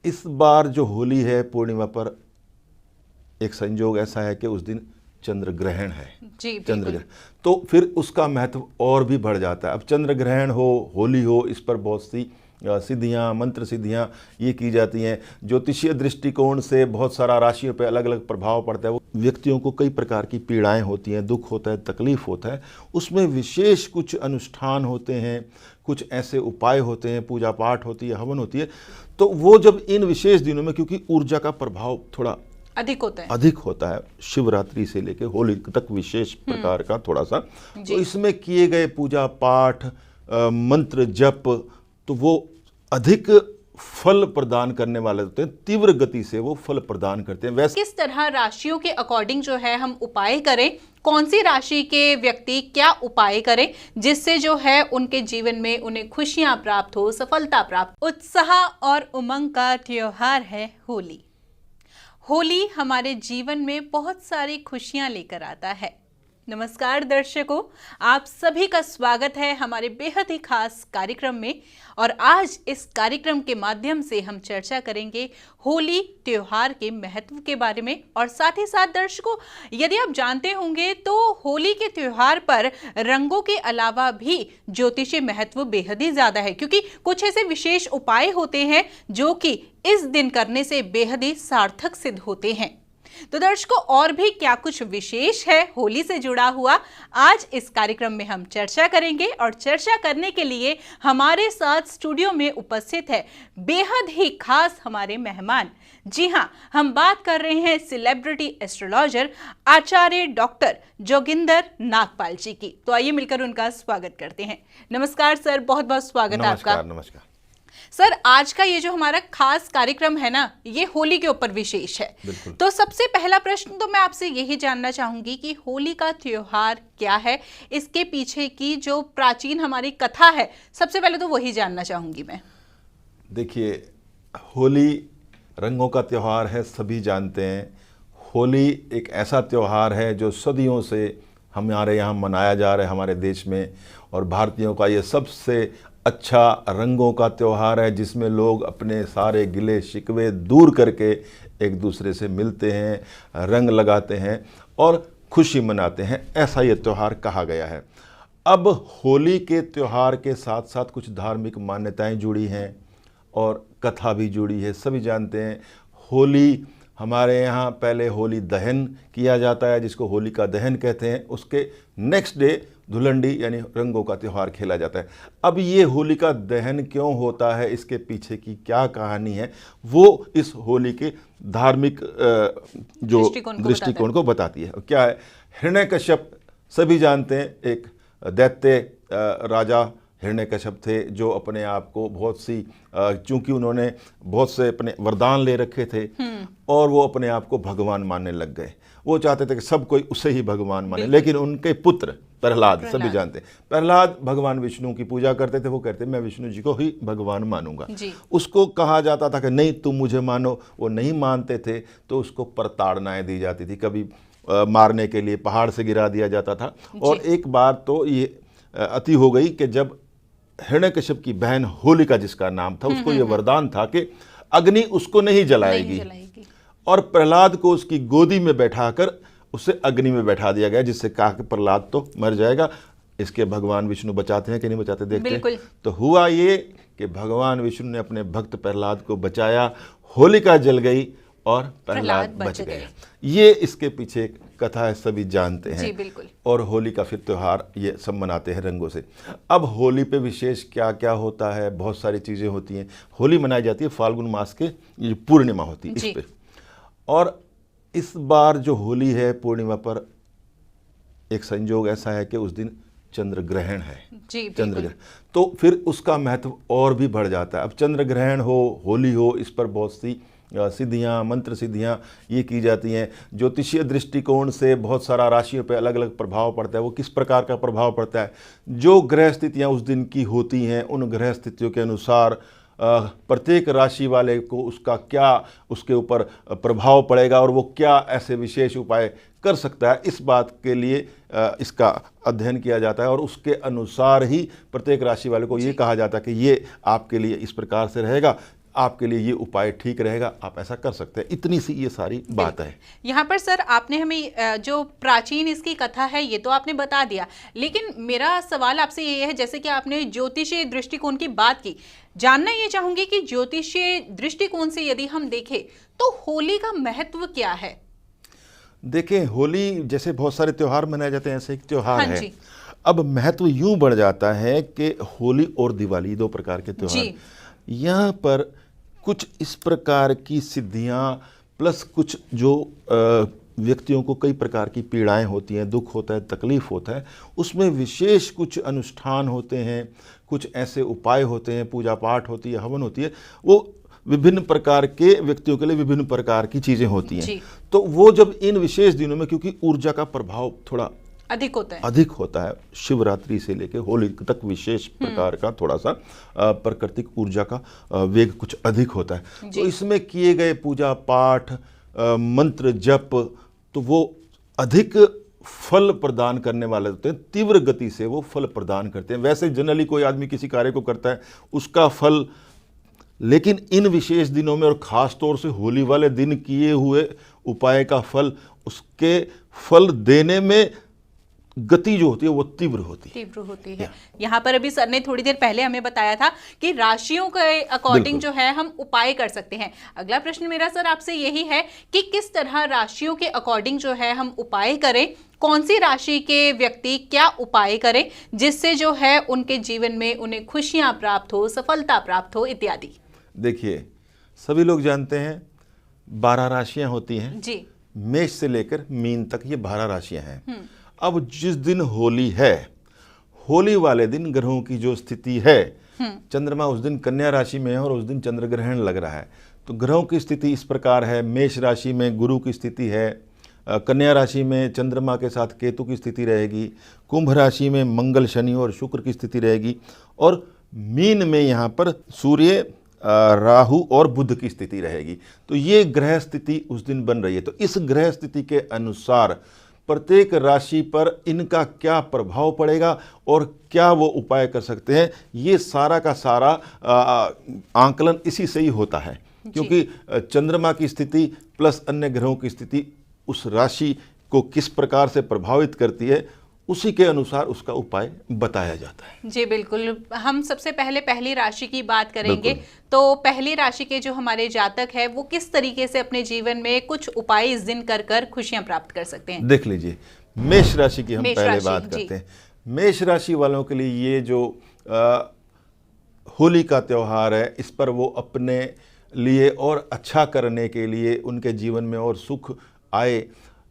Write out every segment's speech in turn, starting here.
इस बार जो होली है पूर्णिमा पर एक संयोग ऐसा है कि उस दिन चंद्र ग्रहण है। जी, चंद्र ग्रहण तो फिर उसका महत्व और भी बढ़ जाता है। अब चंद्र ग्रहण हो, होली हो, इस पर बहुत सी सिद्धियाँ, मंत्र सिद्धियाँ ये की जाती हैं। ज्योतिषीय दृष्टिकोण से बहुत सारा राशियों पे अलग अलग प्रभाव पड़ता है। वो व्यक्तियों को कई प्रकार की पीड़ाएं होती हैं, दुख होता है, तकलीफ होता है, उसमें विशेष कुछ अनुष्ठान होते हैं, कुछ ऐसे उपाय होते हैं, पूजा पाठ होती है, हवन होती है। तो वो जब इन विशेष दिनों में, क्योंकि ऊर्जा का प्रभाव थोड़ा अधिक होता है शिवरात्रि से लेकर होली तक विशेष प्रकार का थोड़ा सा, तो इसमें किए गए पूजा पाठ, मंत्र जप, तो वो अधिक फल प्रदान करने वाले होते हैं, तीव्र गति से वो फल प्रदान करते हैं। वैसे किस तरह राशियों के अकॉर्डिंग जो है हम उपाय करें, कौन सी राशि के व्यक्ति क्या उपाय करें जिससे जो है उनके जीवन में उन्हें खुशियां प्राप्त हो, सफलता प्राप्त। उत्साह और उमंग का त्योहार है होली। होली हमारे जीवन में बहुत सारी खुशियां लेकर आता है। नमस्कार दर्शकों, आप सभी का स्वागत है हमारे बेहद ही खास कार्यक्रम में। और आज इस कार्यक्रम के माध्यम से हम चर्चा करेंगे होली त्योहार के महत्व के बारे में। और साथ ही साथ दर्शकों, यदि आप जानते होंगे तो होली के त्योहार पर रंगों के अलावा भी ज्योतिषीय महत्व बेहद ही ज्यादा है, क्योंकि कुछ ऐसे विशेष उपाय होते हैं जो कि इस दिन करने से बेहद ही सार्थक सिद्ध होते हैं। तो दर्शकों, और भी क्या कुछ विशेष है होली से जुड़ा हुआ, आज इस कार्यक्रम में हम चर्चा करेंगे। और चर्चा करने के लिए हमारे साथ स्टूडियो में उपस्थित है बेहद ही खास हमारे मेहमान। जी हां, हम बात कर रहे हैं सेलिब्रिटी एस्ट्रोलॉजर आचार्य डॉक्टर जोगिंदर नागपाल जी की। तो आइए मिलकर उनका स्वागत करते हैं। नमस्कार सर, बहुत बहुत स्वागत है आपका। नमस्कार सर, आज का ये जो हमारा खास कार्यक्रम है ना, ये होली के ऊपर विशेष है। तो सबसे पहला प्रश्न तो मैं आपसे यही जानना चाहूंगी कि होली का त्योहार क्या है, इसके पीछे की जो प्राचीन हमारी कथा है, सबसे पहले तो वही जानना चाहूंगी मैं। देखिए, होली रंगों का त्योहार है, सभी जानते हैं। होली एक ऐसा त्योहार है जो सदियों से हमारे यहाँ मनाया जा रहा है हमारे देश में, और भारतीयों का ये सबसे अच्छा रंगों का त्यौहार है, जिसमें लोग अपने सारे गिले शिकवे दूर करके एक दूसरे से मिलते हैं, रंग लगाते हैं और खुशी मनाते हैं। ऐसा ये त्यौहार कहा गया है। अब होली के त्यौहार के साथ साथ कुछ धार्मिक मान्यताएं जुड़ी हैं और कथा भी जुड़ी है। सभी जानते हैं होली हमारे यहाँ पहले होली दहन किया जाता है, जिसको होली का दहन कहते हैं। उसके नेक्स्ट डे धुलंडी यानी रंगों का त्यौहार खेला जाता है। अब ये होली का दहन क्यों होता है, इसके पीछे की क्या कहानी है, वो इस होली के धार्मिक जो दृष्टिकोण को बताती है। क्या है, हिरण्यकश्यप सभी जानते हैं, एक दैत्य राजा हिरण्यकश्यप थे, जो अपने आप को बहुत सी चूंकि उन्होंने बहुत से अपने वरदान ले रखे थे और वो अपने आप को भगवान मानने लग गए। वो चाहते थे कि सब कोई उसे ही भगवान माने। लेकिन उनके पुत्र प्रहलाद, सभी जानते हैं, प्रहलाद भगवान विष्णु की पूजा करते थे। वो कहते मैं विष्णु जी को ही भगवान मानूंगा। उसको कहा जाता था कि नहीं, तुम मुझे मानो। वो नहीं मानते थे तो उसको प्रताड़नाएं दी जाती थी, कभी मारने के लिए पहाड़ से गिरा दिया जाता था। और एक बार तो ये अति हो गई कि जब हिरण्यकश्यप की बहन होलिका, जिसका नाम था, उसको ये वरदान था कि अग्नि उसको नहीं जलाएगी, और प्रहलाद को उसकी गोदी में बैठाकर उसे अग्नि में बैठा दिया गया, जिससे कहा कि प्रहलाद तो मर जाएगा। इसके भगवान विष्णु बचाते हैं कि नहीं बचाते, देखते हैं। तो हुआ ये कि भगवान विष्णु ने अपने भक्त प्रहलाद को बचाया, होलिका जल गई और प्रहलाद बच गए। ये इसके पीछे एक कथा है, सभी जानते हैं। जी, बिल्कुल। और होली का फिर त्योहार ये सब मनाते हैं रंगों से। अब होली पे विशेष क्या क्या होता है, बहुत सारी चीज़ें होती हैं। होली मनाई जाती है फाल्गुन मास के, ये पूर्णिमा होती है इस पे। और इस बार जो होली है पूर्णिमा पर एक संयोग ऐसा है कि उस दिन चंद्र ग्रहण है। चंद्र ग्रहण तो फिर उसका महत्व और भी बढ़ जाता है। अब चंद्र ग्रहण हो, होली हो, इस पर बहुत सी सिद्धियाँ, मंत्र सिद्धियाँ ये की जाती हैं। ज्योतिषीय दृष्टिकोण से बहुत सारा राशियों पे अलग अलग प्रभाव पड़ता है। वो किस प्रकार का प्रभाव पड़ता है, जो ग्रह स्थितियाँ उस दिन की होती हैं, उन ग्रह स्थितियों के अनुसार प्रत्येक राशि वाले को उसका क्या उसके ऊपर प्रभाव पड़ेगा और वो क्या ऐसे विशेष उपाय कर सकता है, इस बात के लिए इसका अध्ययन किया जाता है। और उसके अनुसार ही प्रत्येक राशि वाले को ये कहा जाता है कि ये आपके लिए इस प्रकार से रहेगा, आपके लिए ये उपाय ठीक रहेगा, आप ऐसा कर सकते हैं। इतनी सी ये सारी बात है। यहाँ पर सर आपने हमें जो प्राचीन इसकी कथा है ये तो आपने बता दिया, लेकिन मेरा सवाल आपसे ये है, जैसे कि आपने ज्योतिषीय दृष्टिकोण की बात की, जानना ये चाहूंगी कि ज्योतिषीय दृष्टिकोण से यदि हम देखें तो होली का महत्व क्या है? देखें, होली जैसे बहुत सारे त्योहार मनाए जाते हैं, ऐसे एक त्योहार हाँ है। जी। अब महत्व यूं बढ़ जाता है कि होली और दिवाली 2 प्रकार के त्योहार, यहाँ पर कुछ इस प्रकार की सिद्धियां प्लस कुछ जो व्यक्तियों को कई प्रकार की पीड़ाएं होती हैं, दुख होता है, तकलीफ होता है, उसमें विशेष कुछ अनुष्ठान होते हैं, कुछ ऐसे उपाय होते हैं, पूजा पाठ होती है, हवन होती है, वो विभिन्न प्रकार के व्यक्तियों के लिए विभिन्न प्रकार की चीज़ें होती हैं। तो वो जब इन विशेष दिनों में, क्योंकि ऊर्जा का प्रभाव थोड़ा अधिक होता है, शिवरात्रि से लेकर होली तक विशेष प्रकार का थोड़ा सा प्राकृतिक ऊर्जा का वेग कुछ अधिक होता है, तो इसमें किए गए पूजा पाठ, मंत्र जप, तो वो अधिक फल प्रदान करने वाले होते हैं, तीव्र गति से वो फल प्रदान करते हैं। वैसे जनरली कोई आदमी किसी कार्य को करता है उसका फल, लेकिन इन विशेष दिनों में और ख़ास तौर से होली वाले दिन किए हुए उपाय का फल, उसके फल देने में गति जो होती है वो तीव्र होती है। यहाँ पर अभी सर ने थोड़ी देर पहले हमें बताया था कि राशियों के अकॉर्डिंग जो है हम उपाय कर सकते हैं। अगला प्रश्न मेरा सर आपसे यही है कि किस तरह राशियों के अकॉर्डिंग जो है हम उपाय करें, कौन सी राशि के व्यक्ति क्या उपाय करें जिससे जो है उनके जीवन में उन्हें खुशियां प्राप्त हो, सफलता प्राप्त हो इत्यादि। देखिए, सभी लोग जानते हैं 12 राशियां होती हैं जी, मेष से लेकर मीन तक, ये 12 राशियां हैं। अब जिस दिन होली है, होली वाले दिन ग्रहों की जो स्थिति है, चंद्रमा उस दिन कन्या राशि में है और उस दिन चंद्र ग्रहण लग रहा है। तो ग्रहों की स्थिति इस प्रकार है, मेष राशि में गुरु की स्थिति है, कन्या राशि में चंद्रमा के साथ केतु की स्थिति रहेगी, कुंभ राशि में मंगल, शनि और शुक्र की स्थिति रहेगी, और मीन में यहाँ पर सूर्य, राहु और बुध की स्थिति रहेगी। तो ये ग्रह स्थिति उस दिन बन रही है। तो इस ग्रह स्थिति के अनुसार प्रत्येक राशि पर इनका क्या प्रभाव पड़ेगा और क्या वो उपाय कर सकते हैं, ये सारा का सारा आंकलन इसी से ही होता है, क्योंकि चंद्रमा की स्थिति प्लस अन्य ग्रहों की स्थिति उस राशि को किस प्रकार से प्रभावित करती है, उसी के अनुसार उसका उपाय बताया जाता है। जी बिल्कुल। हम सबसे पहले पहली राशि की बात करेंगे। तो पहली राशि के जो हमारे जातक है वो किस तरीके से अपने जीवन में कुछ उपाय इस दिन कर खुशियां प्राप्त कर सकते हैं? देख लीजिए, मेष राशि की हम पहले बात करते हैं। मेष राशि वालों के लिए ये जो होली का त्यौहार है, इस पर वो अपने लिए और अच्छा करने के लिए, उनके जीवन में और सुख आए,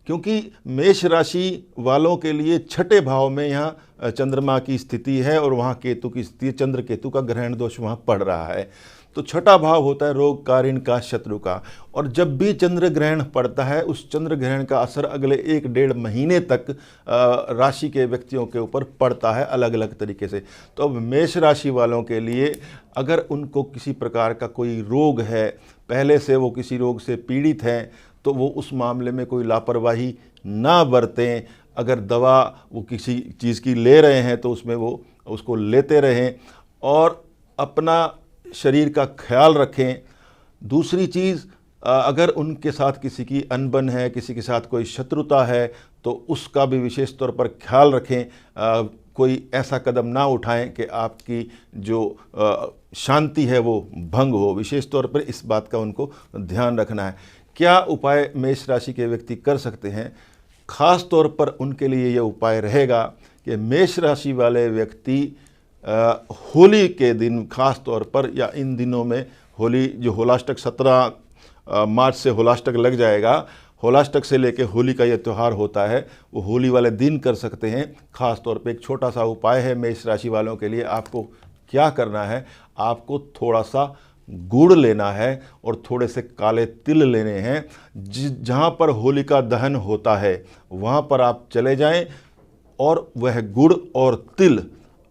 क्योंकि मेष राशि वालों के लिए छठे भाव में यहाँ चंद्रमा की स्थिति है और वहाँ केतु की स्थिति, चंद्र केतु का ग्रहण दोष वहाँ पड़ रहा है। तो छठा भाव होता है रोग का, ऋण का, शत्रु का, और जब भी चंद्र ग्रहण पड़ता है उस चंद्र ग्रहण का असर अगले 1-1.5 महीने तक राशि के व्यक्तियों के ऊपर पड़ता है अलग अलग तरीके से। तो अब मेष राशि वालों के लिए अगर उनको किसी प्रकार का कोई रोग है, पहले से वो किसी रोग से पीड़ित हैं, तो वो उस मामले में कोई लापरवाही ना बरतें। अगर दवा वो किसी चीज़ की ले रहे हैं तो उसमें वो उसको लेते रहें और अपना शरीर का ख्याल रखें। दूसरी चीज़, अगर उनके साथ किसी की अनबन है, किसी के साथ कोई शत्रुता है, तो उसका भी विशेष तौर पर ख्याल रखें। कोई ऐसा कदम ना उठाएं कि आपकी जो शांति है वो भंग हो। विशेष तौर पर इस बात का उनको ध्यान रखना है। क्या उपाय मेष राशि के व्यक्ति कर सकते हैं? खास तौर पर उनके लिए यह उपाय रहेगा कि मेष राशि वाले व्यक्ति होली के दिन खास तौर पर, या इन दिनों में होली जो होलाष्टक 17 मार्च से होलाष्टक लग जाएगा, होलाष्टक से लेकर होली का यह त्यौहार होता है, वो होली वाले दिन कर सकते हैं। खास तौर पे एक छोटा सा उपाय है मेष राशि वालों के लिए। आपको क्या करना है, आपको थोड़ा सा गुड़ लेना है और थोड़े से काले तिल लेने हैं। जहाँ पर होलिका दहन होता है वहाँ पर आप चले जाएं और वह गुड़ और तिल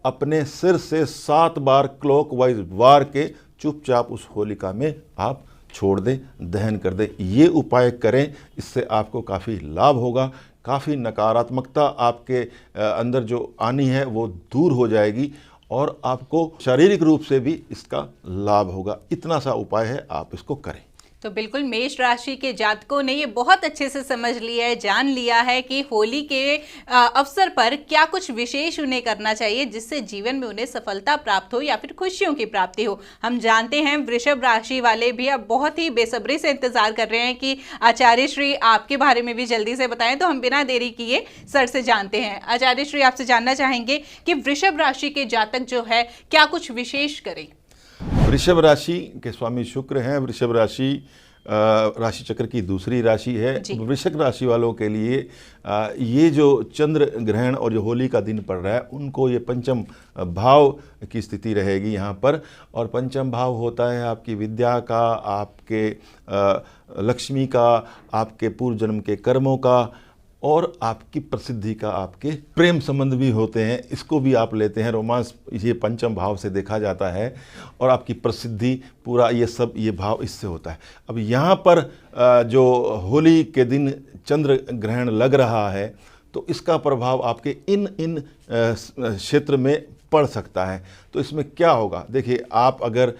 अपने सिर से 7 बार क्लॉकवाइज वार के चुपचाप उस होलिका में आप छोड़ दें, दहन कर दें। ये उपाय करें, इससे आपको काफ़ी लाभ होगा, काफ़ी नकारात्मकता आपके अंदर जो आनी है वो दूर हो जाएगी और आपको शारीरिक रूप से भी इसका लाभ होगा। इतना सा उपाय है, आप इसको करें। तो बिल्कुल मेष राशि के जातकों ने ये बहुत अच्छे से समझ लिया है, जान लिया है कि होली के अवसर पर क्या कुछ विशेष उन्हें करना चाहिए जिससे जीवन में उन्हें सफलता प्राप्त हो या फिर खुशियों की प्राप्ति हो। हम जानते हैं वृषभ राशि वाले भी अब बहुत ही बेसब्री से इंतजार कर रहे हैं कि आचार्य श्री आपके बारे में भी जल्दी से बताएं, तो हम बिना देरी किए सर से जानते हैं। आचार्य श्री आपसे जानना चाहेंगे कि वृषभ राशि के जातक जो है क्या कुछ विशेष करें। वृषभ राशि के स्वामी शुक्र हैं। वृषभ राशि राशि चक्र की दूसरी राशि है। वृषभ राशि वालों के लिए ये जो चंद्र ग्रहण और जो होली का दिन पड़ रहा है, उनको ये पंचम भाव की स्थिति रहेगी यहाँ पर। और पंचम भाव होता है आपकी विद्या का, आपके लक्ष्मी का, आपके पूर्व जन्म के कर्मों का और आपकी प्रसिद्धि का, आपके प्रेम संबंध भी होते हैं, इसको भी आप लेते हैं। रोमांस ये पंचम भाव से देखा जाता है और आपकी प्रसिद्धि पूरा ये सब ये भाव इससे होता है। अब यहाँ पर जो होली के दिन चंद्र ग्रहण लग रहा है तो इसका प्रभाव आपके इन क्षेत्र में पड़ सकता है। तो इसमें क्या होगा, देखिए आप अगर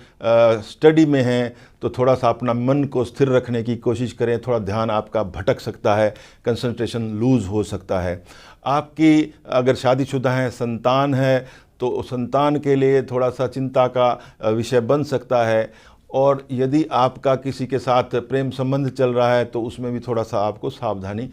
स्टडी में हैं तो थोड़ा सा अपना मन को स्थिर रखने की कोशिश करें, थोड़ा ध्यान आपका भटक सकता है, कंसंट्रेशन लूज़ हो सकता है। आपकी अगर शादीशुदा हैं, संतान है तो संतान के लिए थोड़ा सा चिंता का विषय बन सकता है। और यदि आपका किसी के साथ प्रेम संबंध चल रहा है तो उसमें भी थोड़ा सा आपको सावधानी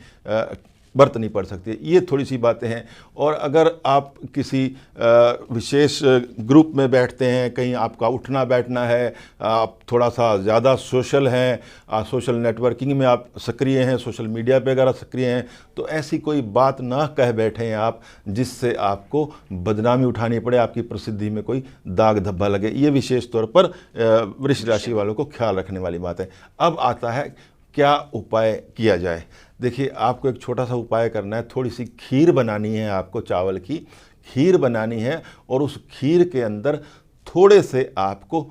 बरतनी पड़ सकती है। ये थोड़ी सी बातें हैं। और अगर आप किसी विशेष ग्रुप में बैठते हैं, कहीं आपका उठना बैठना है, आप थोड़ा सा ज़्यादा सोशल हैं, सोशल नेटवर्किंग में आप सक्रिय हैं, सोशल मीडिया पे अगर सक्रिय हैं, तो ऐसी कोई बात ना कह बैठें आप जिससे आपको बदनामी उठानी पड़े, आपकी प्रसिद्धि में कोई दाग धब्बा लगे। ये विशेष तौर पर वृश्चिक राशि वालों को ख्याल रखने वाली बात है। अब आता है क्या उपाय किया जाए। देखिए आपको एक छोटा सा उपाय करना है। थोड़ी सी खीर बनानी है, आपको चावल की खीर बनानी है और उस खीर के अंदर थोड़े से आपको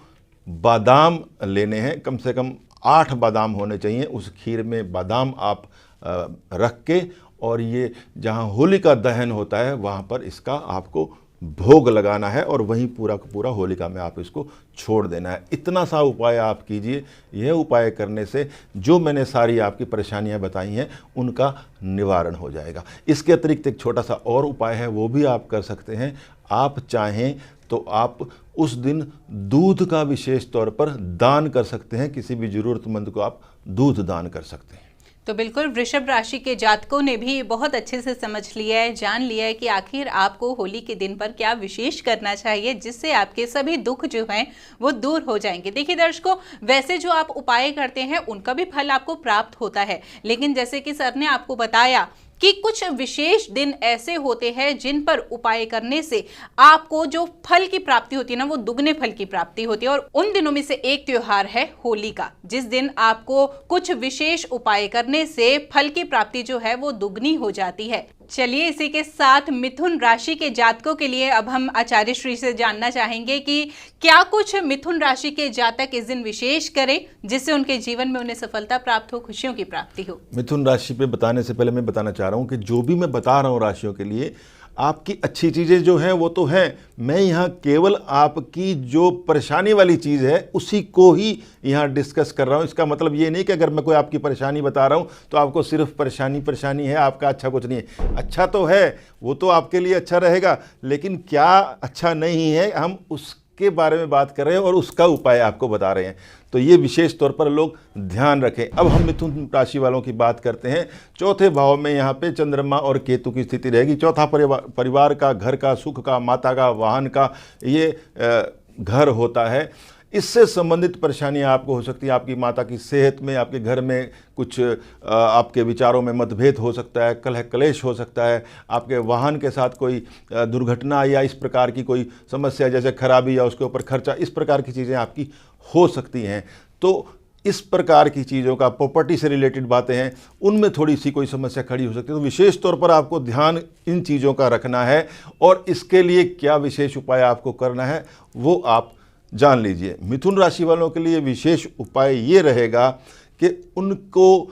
बादाम लेने हैं, कम से कम 8 बादाम होने चाहिए। उस खीर में बादाम आप रख के और ये जहाँ होलिका दहन होता है वहाँ पर इसका आपको भोग लगाना है और वहीं पूरा का पूरा होलिका में आप इसको छोड़ देना है। इतना सा उपाय आप कीजिए। यह उपाय करने से जो मैंने सारी आपकी परेशानियां बताई हैं उनका निवारण हो जाएगा। इसके अतिरिक्त एक छोटा सा और उपाय है, वो भी आप कर सकते हैं। आप चाहें तो आप उस दिन दूध का विशेष तौर पर दान कर सकते हैं। किसी भी ज़रूरतमंद को आप दूध दान कर सकते हैं। तो बिल्कुल वृषभ राशि के जातकों ने भी बहुत अच्छे से समझ लिया है, जान लिया है कि आखिर आपको होली के दिन पर क्या विशेष करना चाहिए जिससे आपके सभी दुख जो हैं वो दूर हो जाएंगे। देखिए दर्शकों, वैसे जो आप उपाय करते हैं उनका भी फल आपको प्राप्त होता है, लेकिन जैसे कि सर ने आपको बताया कि कुछ विशेष दिन ऐसे होते हैं जिन पर उपाय करने से आपको जो फल की प्राप्ति होती है ना, वो दुगने फल की प्राप्ति होती है। और उन दिनों में से एक त्योहार है होली का, जिस दिन आपको कुछ विशेष उपाय करने से फल की प्राप्ति जो है वो दुगनी हो जाती है। चलिए इसी के साथ मिथुन राशि के जातकों के लिए अब हम आचार्य श्री से जानना चाहेंगे कि क्या कुछ मिथुन राशि के जातक इस दिन विशेष करें जिससे उनके जीवन में उन्हें सफलता प्राप्त हो, खुशियों की प्राप्ति हो। मिथुन राशि पे बताने से पहले मैं बताना चाह रहा हूँ कि जो भी मैं बता रहा हूँ राशियों के लिए, आपकी अच्छी चीज़ें जो हैं वो तो हैं, मैं यहाँ केवल आपकी जो परेशानी वाली चीज़ है उसी को ही यहाँ डिस्कस कर रहा हूँ। इसका मतलब ये नहीं कि अगर मैं कोई आपकी परेशानी बता रहा हूँ तो आपको सिर्फ परेशानी है, आपका अच्छा कुछ नहीं है। अच्छा तो है, वो तो आपके लिए अच्छा रहेगा, लेकिन क्या अच्छा नहीं है हम उसके बारे में बात कर रहे हैं और उसका उपाय आपको बता रहे हैं। तो ये विशेष तौर पर लोग ध्यान रखें। अब हम मिथुन राशि वालों की बात करते हैं। चौथे भाव में यहाँ पे चंद्रमा और केतु की स्थिति रहेगी। चौथा परिवार का, घर का, सुख का, माता का, वाहन का ये घर होता है। इससे संबंधित परेशानियां आपको हो सकती है। आपकी माता की सेहत में, आपके घर में कुछ आपके विचारों में मतभेद हो सकता है, कलह क्लेश हो सकता है। आपके वाहन के साथ कोई दुर्घटना या इस प्रकार की कोई समस्या जैसे खराबी या उसके ऊपर खर्चा, इस प्रकार की चीज़ें आपकी हो सकती हैं। तो इस प्रकार की चीज़ों का, प्रॉपर्टी से रिलेटेड बातें हैं, उनमें थोड़ी सी कोई समस्या खड़ी हो सकती है। तो विशेष तौर पर आपको ध्यान इन चीज़ों का रखना है और इसके लिए क्या विशेष उपाय आपको करना है वो आप जान लीजिए। मिथुन राशि वालों के लिए विशेष उपाय ये रहेगा कि उनको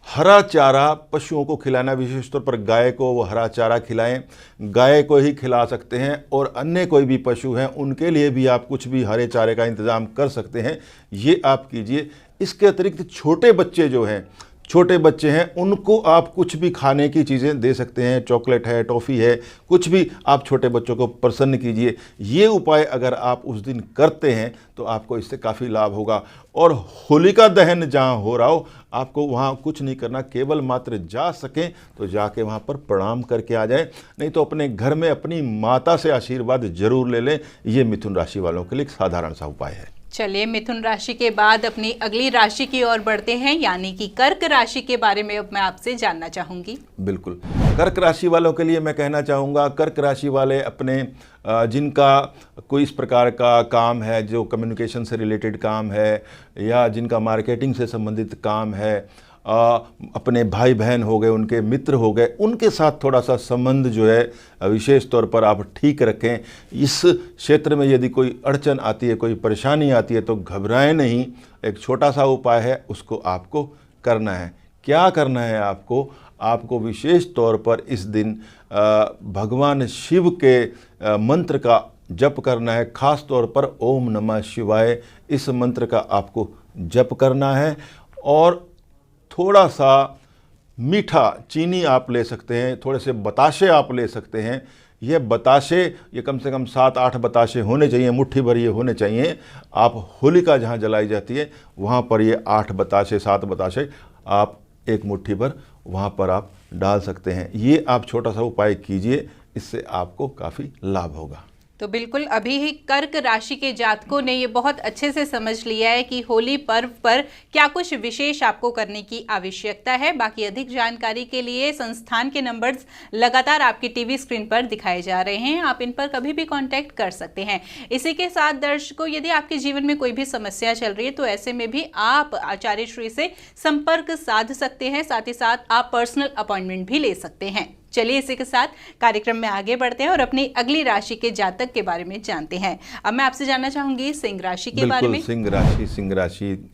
हरा चारा पशुओं को खिलाना, विशेष तौर पर गाय को वो हरा चारा खिलाएं। गाय को ही खिला सकते हैं और अन्य कोई भी पशु हैं उनके लिए भी आप कुछ भी हरे चारे का इंतज़ाम कर सकते हैं, ये आप कीजिए। इसके अतिरिक्त छोटे बच्चे जो हैं, छोटे बच्चे हैं, उनको आप कुछ भी खाने की चीज़ें दे सकते हैं, चॉकलेट है, टॉफ़ी है, कुछ भी आप छोटे बच्चों को प्रसन्न कीजिए। ये उपाय अगर आप उस दिन करते हैं तो आपको इससे काफ़ी लाभ होगा। और होलिका दहन जहाँ हो रहा हो, आपको वहाँ कुछ नहीं करना, केवल मात्र जा सकें तो जाके वहाँ पर प्रणाम करके आ जाएं, नहीं तो अपने घर में अपनी माता से आशीर्वाद जरूर ले लें। ये मिथुन राशि वालों के लिए एक साधारण सा उपाय है। चलिए, मिथुन राशि के बाद अपनी अगली राशि की ओर बढ़ते हैं, यानी कि कर्क राशि के बारे में अब मैं आपसे जानना चाहूंगी। बिल्कुल, कर्क राशि वालों के लिए मैं कहना चाहूँगा, कर्क राशि वाले अपने जिनका कोई इस प्रकार का काम है जो कम्युनिकेशन से रिलेटेड काम है या जिनका मार्केटिंग से संबंधित काम है, अपने भाई बहन हो गए, उनके मित्र हो गए, उनके साथ थोड़ा सा संबंध जो है विशेष तौर पर आप ठीक रखें। इस क्षेत्र में यदि कोई अड़चन आती है, कोई परेशानी आती है तो घबराएं नहीं। एक छोटा सा उपाय है, उसको आपको करना है। क्या करना है आपको? आपको विशेष तौर पर इस दिन भगवान शिव के मंत्र का जप करना है। खास तौर पर ओम नमः शिवाय, इस मंत्र का आपको जप करना है। और थोड़ा सा मीठा चीनी आप ले सकते हैं, थोड़े से बताशे आप ले सकते हैं। ये बताशे, ये कम से कम 7-8 बताशे होने चाहिए, मुट्ठी भर ये होने चाहिए। आप होलिका जहाँ जलाई जाती है वहाँ पर ये 8 बताशे 7 बताशे आप एक मुट्ठी भर वहाँ पर आप डाल सकते हैं। ये आप छोटा सा उपाय कीजिए, इससे आपको काफ़ी लाभ होगा। तो बिल्कुल, अभी ही कर्क राशि के जातकों ने ये बहुत अच्छे से समझ लिया है कि होली पर्व पर क्या कुछ विशेष आपको करने की आवश्यकता है। बाकी अधिक जानकारी के लिए संस्थान के नंबर्स लगातार आपकी टीवी स्क्रीन पर दिखाए जा रहे हैं, आप इन पर कभी भी कांटेक्ट कर सकते हैं। इसी के साथ दर्शकों, यदि आपके जीवन में कोई भी समस्या चल रही है तो ऐसे में भी आप आचार्य श्री से संपर्क साध सकते हैं, साथ ही साथ आप पर्सनल अपॉइंटमेंट भी ले सकते हैं। चलिए, इसी के साथ कार्यक्रम में आगे बढ़ते हैं और अपनी अगली राशि के जातक के बारे में जानते हैं। अब मैं आपसे जानना चाहूंगी सिंह राशि के बारे में। सिंह राशि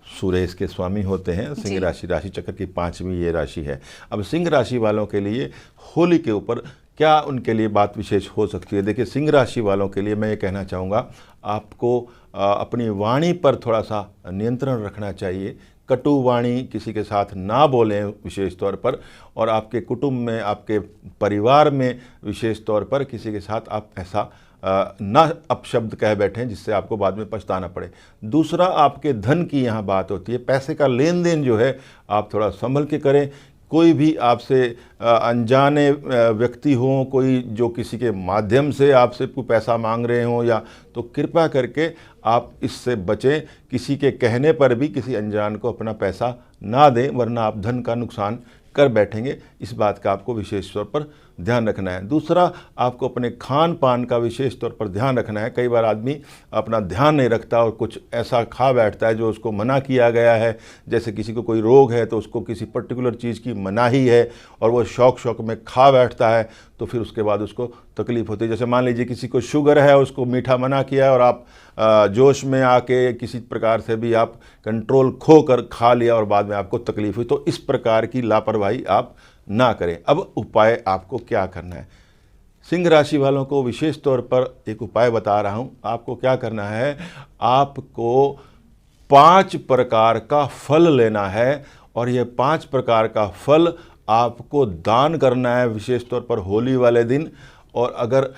सुरेश के स्वामी होते हैं। सिंह राशि राशि चक्र की 5वीं ये राशि है। अब सिंह राशि वालों के लिए होली के ऊपर क्या उनके लिए बात विशेष हो सकती है? देखिए, सिंह राशि वालों के लिए मैं ये कहना चाहूँगा, आपको अपनी वाणी पर थोड़ा सा नियंत्रण रखना चाहिए। कटु वाणी किसी के साथ ना बोलें विशेष तौर पर, और आपके कुटुंब में, आपके परिवार में विशेष तौर पर किसी के साथ आप ऐसा ना अपशब्द कह बैठें जिससे आपको बाद में पछताना पड़े। दूसरा, आपके धन की यहाँ बात होती है, पैसे का लेन देन जो है आप थोड़ा संभल के करें। कोई भी आपसे अनजाने व्यक्ति हों, कोई जो किसी के माध्यम से आपसे कोई पैसा मांग रहे हों, या तो कृपया करके आप इससे बचें। किसी के कहने पर भी किसी अनजान को अपना पैसा ना दें, वरना आप धन का नुकसान कर बैठेंगे। इस बात का आपको विशेष तौर पर ध्यान रखना है। दूसरा, आपको अपने खान पान का विशेष तौर पर ध्यान रखना है। कई बार आदमी अपना ध्यान नहीं रखता और कुछ ऐसा खा बैठता है जो उसको मना किया गया है। जैसे किसी को कोई रोग है तो उसको किसी पर्टिकुलर चीज़ की मनाही है और वो शौक में खा बैठता है, तो फिर उसके बाद उसको तकलीफ होती है। जैसे मान लीजिए किसी को शुगर है, उसको मीठा मना किया है और आप जोश में आके किसी प्रकार से भी आप कंट्रोल खो कर खा लिया और बाद में आपको तकलीफ हुई, तो इस प्रकार की लापरवाही आप ना करें। अब उपाय आपको क्या करना है? सिंह राशि वालों को विशेष तौर पर एक उपाय बता रहा हूं। आपको क्या करना है, आपको 5 प्रकार का फल लेना है और ये 5 प्रकार का फल आपको दान करना है विशेष तौर पर होली वाले दिन। और अगर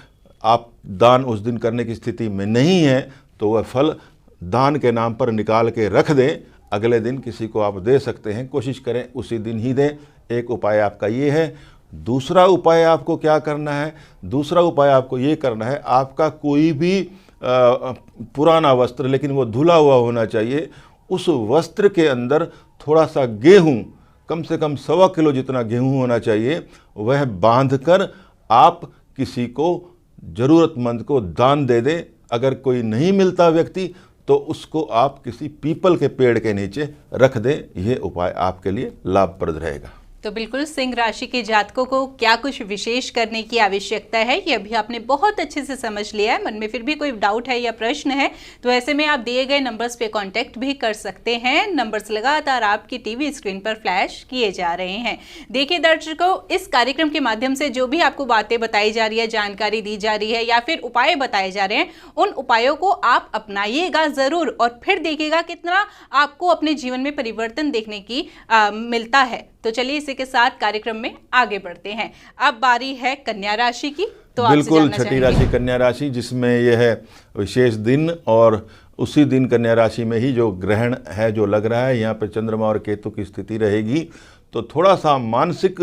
आप दान उस दिन करने की स्थिति में नहीं है तो वह फल दान के नाम पर निकाल के रख दें, अगले दिन किसी को आप दे सकते हैं। कोशिश करें उसी दिन ही दें। एक उपाय आपका ये है। दूसरा उपाय आपको क्या करना है? दूसरा उपाय आपको ये करना है, आपका कोई भी पुराना वस्त्र, लेकिन वो धुला हुआ होना चाहिए, उस वस्त्र के अंदर थोड़ा सा गेहूँ, कम से कम 1.25 किलो जितना गेहूँ होना चाहिए, वह बांधकर आप किसी को, ज़रूरतमंद को दान दे दें। अगर कोई नहीं मिलता व्यक्ति तो उसको आप किसी पीपल के पेड़ के नीचे रख दें। यह उपाय आपके लिए लाभप्रद रहेगा। तो बिल्कुल सिंह राशि के जातकों को क्या कुछ विशेष करने की आवश्यकता है, ये अभी आपने बहुत अच्छे से समझ लिया है। मन में फिर भी कोई डाउट है या प्रश्न है तो ऐसे में आप दिए गए नंबर्स पे कांटेक्ट भी कर सकते हैं। नंबर्स लगातार आपकी टीवी स्क्रीन पर फ्लैश किए जा रहे हैं। देखिए दर्शकों, इस कार्यक्रम के माध्यम से जो भी आपको बातें बताई जा रही है, जानकारी दी जा रही है या फिर उपाय बताए जा रहे हैं, उन उपायों को आप अपनाइएगा जरूर और फिर देखिएगा कितना आपको अपने जीवन में परिवर्तन देखने की मिलता है। तो चलिए इसी के साथ कार्यक्रम में आगे बढ़ते हैं। अब बारी है कन्या राशि की। तो बिल्कुल, छठी राशि कन्या राशि, जिसमें यह है विशेष दिन, और उसी दिन कन्या राशि में ही जो ग्रहण है जो लग रहा है, यहाँ पे चंद्रमा और केतु की स्थिति रहेगी। तो थोड़ा सा मानसिक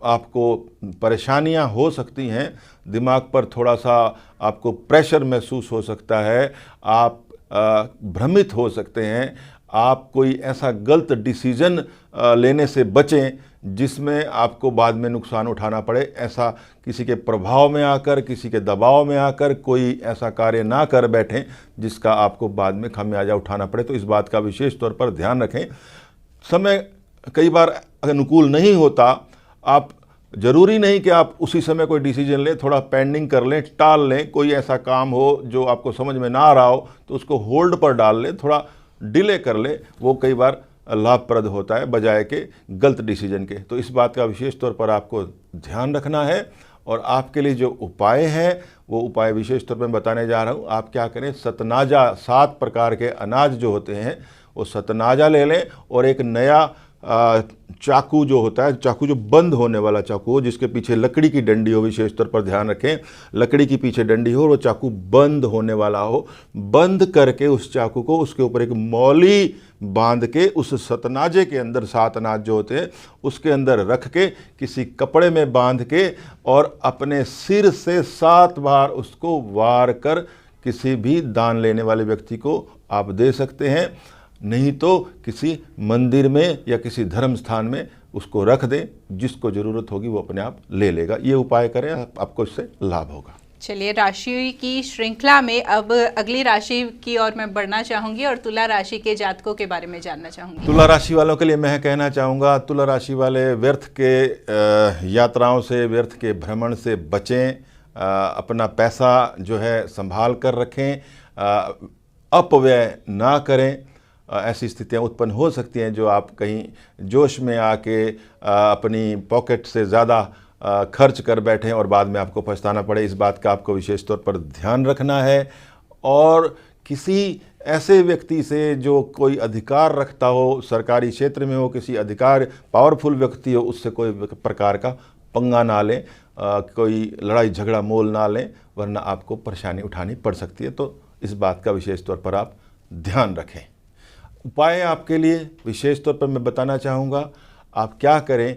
आपको परेशानियां हो सकती हैं, दिमाग पर थोड़ा सा आपको प्रेशर महसूस हो सकता है, आप भ्रमित हो सकते हैं, आप कोई ऐसा गलत डिसीजन लेने से बचें जिसमें आपको बाद में नुकसान उठाना पड़े। ऐसा किसी के प्रभाव में आकर, किसी के दबाव में आकर कोई ऐसा कार्य ना कर बैठें जिसका आपको बाद में खामियाजा उठाना पड़े। तो इस बात का विशेष तौर पर ध्यान रखें। समय कई बार अनुकूल नहीं होता, आप ज़रूरी नहीं कि आप उसी समय कोई डिसीजन लें, थोड़ा पेंडिंग कर लें, टाल लें। कोई ऐसा काम हो जो आपको समझ में ना आ रहा हो तो उसको होल्ड पर डाल लें, थोड़ा डिले कर ले, वो कई बार लाभप्रद होता है बजाय के गलत डिसीजन के। तो इस बात का विशेष तौर पर आपको ध्यान रखना है। और आपके लिए जो उपाय है वो उपाय विशेष तौर पर मैं बताने जा रहा हूँ। आप क्या करें, सतनाजा, 7 प्रकार के अनाज जो होते हैं वो सतनाजा ले लें, और एक नया चाकू जो होता है, चाकू जो बंद होने वाला चाकू हो, जिसके पीछे लकड़ी की डंडी हो, विशेष तौर पर ध्यान रखें, लकड़ी की पीछे डंडी हो और वो चाकू बंद होने वाला हो। बंद करके उस चाकू को उसके ऊपर एक मौली बांध के उस सतनाजे के अंदर, 7 अनाज जो होते हैं उसके अंदर रख के किसी कपड़े में बांध के और अपने सिर से 7 बार उसको वार कर किसी भी दान लेने वाले व्यक्ति को आप दे सकते हैं। नहीं तो किसी मंदिर में या किसी धर्म स्थान में उसको रख दें, जिसको ज़रूरत होगी वो अपने आप ले लेगा। ये उपाय करें, आपको इससे लाभ होगा। चलिए राशि की श्रृंखला में अब अगली राशि की ओर मैं बढ़ना चाहूंगी और तुला राशि के जातकों के बारे में जानना चाहूंगी। तुला राशि वालों के लिए मैं कहना चाहूँगा, तुला राशि वाले व्यर्थ के यात्राओं से, व्यर्थ के भ्रमण से बचें, अपना पैसा जो है संभाल कर रखें, अपव्यय ना करें। ऐसी स्थितियां उत्पन्न हो सकती हैं जो आप कहीं जोश में आके अपनी पॉकेट से ज़्यादा खर्च कर बैठें और बाद में आपको पछताना पड़े। इस बात का आपको विशेष तौर पर ध्यान रखना है। और किसी ऐसे व्यक्ति से जो कोई अधिकार रखता हो, सरकारी क्षेत्र में हो, किसी अधिकार पावरफुल व्यक्ति हो, उससे कोई प्रकार का पंगा ना लें, कोई लड़ाई झगड़ा मोल ना लें, वरना आपको परेशानी उठानी पड़ सकती है। तो इस बात का विशेष तौर पर आप ध्यान रखें। उपाय आपके लिए विशेष तौर पर मैं बताना चाहूँगा। आप क्या करें,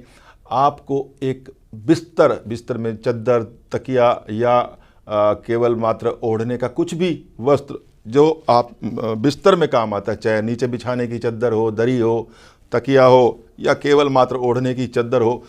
आपको एक बिस्तर में चद्दर, तकिया या केवल मात्र ओढ़ने का कुछ भी वस्त्र जो आप बिस्तर में काम आता है, चाहे नीचे बिछाने की चद्दर हो, दरी हो, तकिया हो या केवल मात्र ओढ़ने की चद्दर हो,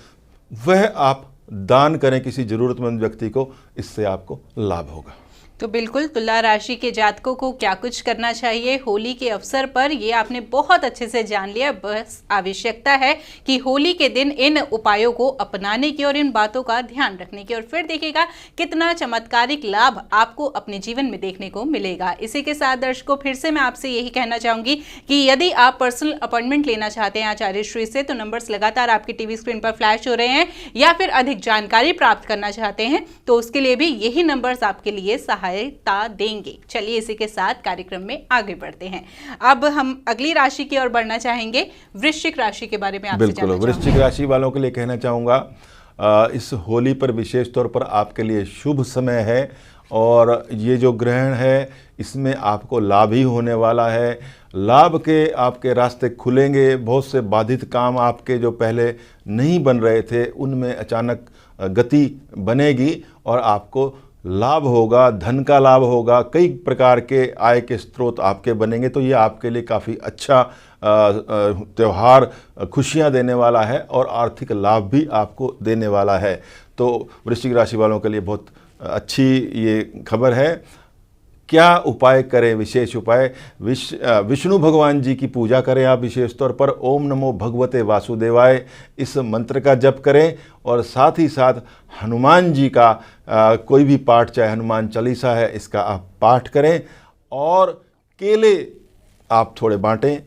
वह आप दान करें किसी ज़रूरतमंद व्यक्ति को। इससे आपको लाभ होगा। तो बिल्कुल तुला राशि के जातकों को क्या कुछ करना चाहिए होली के अवसर पर, ये आपने बहुत अच्छे से जान लिया। बस आवश्यकता है कि होली के दिन इन उपायों को अपनाने की और इन बातों का ध्यान रखने की, और फिर देखिएगा कितना चमत्कारिक लाभ आपको अपने जीवन में देखने को मिलेगा। इसी के साथ दर्शकों, फिर से मैं आपसे यही कहना चाहूंगी कि यदि आप पर्सनल अपॉइंटमेंट लेना चाहते हैं आचार्य श्री से, तो नंबर्स लगातार आपकी टीवी स्क्रीन पर फ्लैश हो रहे हैं, या फिर अधिक जानकारी प्राप्त करना चाहते हैं तो उसके लिए भी यही नंबर्स आपके लिए सहायता देंगे। चलिए इसी के साथ कार्यक्रम में आगे बढ़ते हैं। अब हम अगली राशि की ओर बढ़ना चाहेंगे, वृश्चिक राशि के बारे में आपसे जानना चाहूंगा। वृश्चिक राशि वालों के लिए कहना चाहूँगा, इस होली पर विशेष तौर पर आपके लिए शुभ समय है, और ये जो ग्रहण है इसमें आपको लाभ ही होने वाला है। लाभ के आपके रास्ते खुलेंगे। बहुत से बाधित काम आपके जो पहले नहीं बन रहे थे उनमें अचानक गति बनेगी और आपको लाभ होगा, धन का लाभ होगा, कई प्रकार के आय के स्रोत आपके बनेंगे। तो ये आपके लिए काफ़ी अच्छा त्यौहार, खुशियां देने वाला है और आर्थिक लाभ भी आपको देने वाला है। तो वृश्चिक राशि वालों के लिए बहुत अच्छी ये खबर है। क्या उपाय करें, विशेष उपाय? विष्णु भगवान जी की पूजा करें आप विशेष तौर पर। ओम नमो भगवते वासुदेवाय इस मंत्र का जप करें, और साथ ही साथ हनुमान जी का कोई भी पाठ, चाहे हनुमान चालीसा है, इसका आप पाठ करें। और केले आप थोड़े बांटें,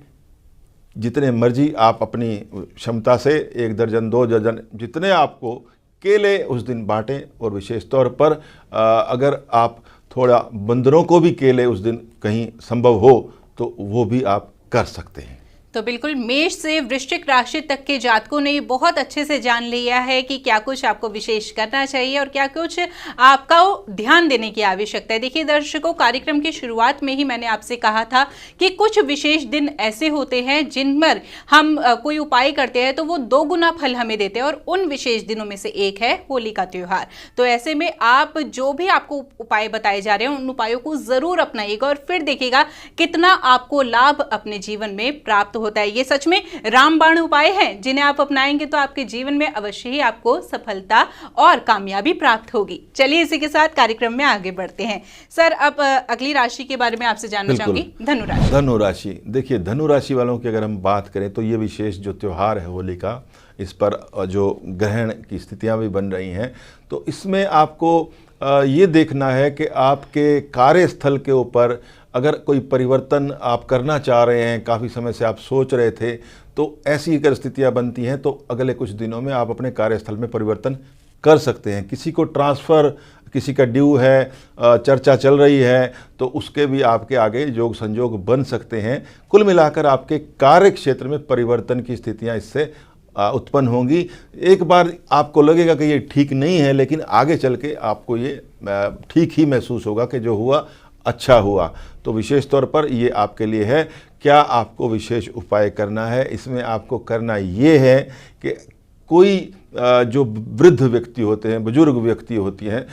जितने मर्जी आप अपनी क्षमता से 1 दर्जन 2 दर्जन जितने आपको केले उस दिन बांटें। और विशेष तौर पर अगर आप थोड़ा बंदरों को भी केले उस दिन कहीं संभव हो तो वो भी आप कर सकते हैं। तो बिल्कुल मेष से वृश्चिक राशि तक के जातकों ने बहुत अच्छे से जान लिया है कि क्या कुछ आपको विशेष करना चाहिए और क्या कुछ आपका ध्यान देने की आवश्यकता है। देखिए दर्शकों, कार्यक्रम की शुरुआत में ही मैंने आपसे कहा था कि कुछ विशेष दिन ऐसे होते हैं जिन पर हम कोई उपाय करते हैं तो वो 2 गुना फल हमें देते हैं, और उन विशेष दिनों में से एक है होली का त्योहार। तो ऐसे में आप जो भी आपको उपाय बताए जा रहे हैं उन उपायों को जरूर अपनाइएगा और फिर देखिएगा कितना आपको लाभ अपने जीवन में प्राप्त होता है। ये सच में रामबाण उपाय हैं जिन्हें आप अपनाएंगे तो आपके जीवन में अवश्य ही आपको सफलता और कामयाबी प्राप्त होगी। चलिए इसी के साथ कार्यक्रम में आगे बढ़ते हैं। सर, अब अगली राशि के बारे में आपसे जानना चाहूंगी, धनु राशि। धनु राशि, देखिए धनु राशि वालों की अगर हम बात करें तो ये विशेष जो त्योहार है होली का, इस पर जो ग्रहण की स्थितियां भी बन रही हैं, तो इसमें आपको ये देखना है कि आपके कार्यस्थल के ऊपर अगर कोई परिवर्तन आप करना चाह रहे हैं, काफ़ी समय से आप सोच रहे थे, तो ऐसी अगर स्थितियां बनती हैं तो अगले कुछ दिनों में आप अपने कार्यस्थल में परिवर्तन कर सकते हैं। किसी को ट्रांसफ़र, किसी का ड्यू है, चर्चा चल रही है, तो उसके भी आपके आगे योग संयोग बन सकते हैं। कुल मिलाकर आपके कार्य क्षेत्र में परिवर्तन की स्थितियां इससे उत्पन्न होंगी। एक बार आपको लगेगा कि ये ठीक नहीं है, लेकिन आगे चल के आपको ये ठीक ही महसूस होगा कि जो हुआ अच्छा हुआ। तो विशेष तौर पर ये आपके लिए है। क्या आपको विशेष उपाय करना है? इसमें आपको करना ये है कि कोई जो वृद्ध व्यक्ति होते हैं, बुजुर्ग व्यक्ति होती हैं,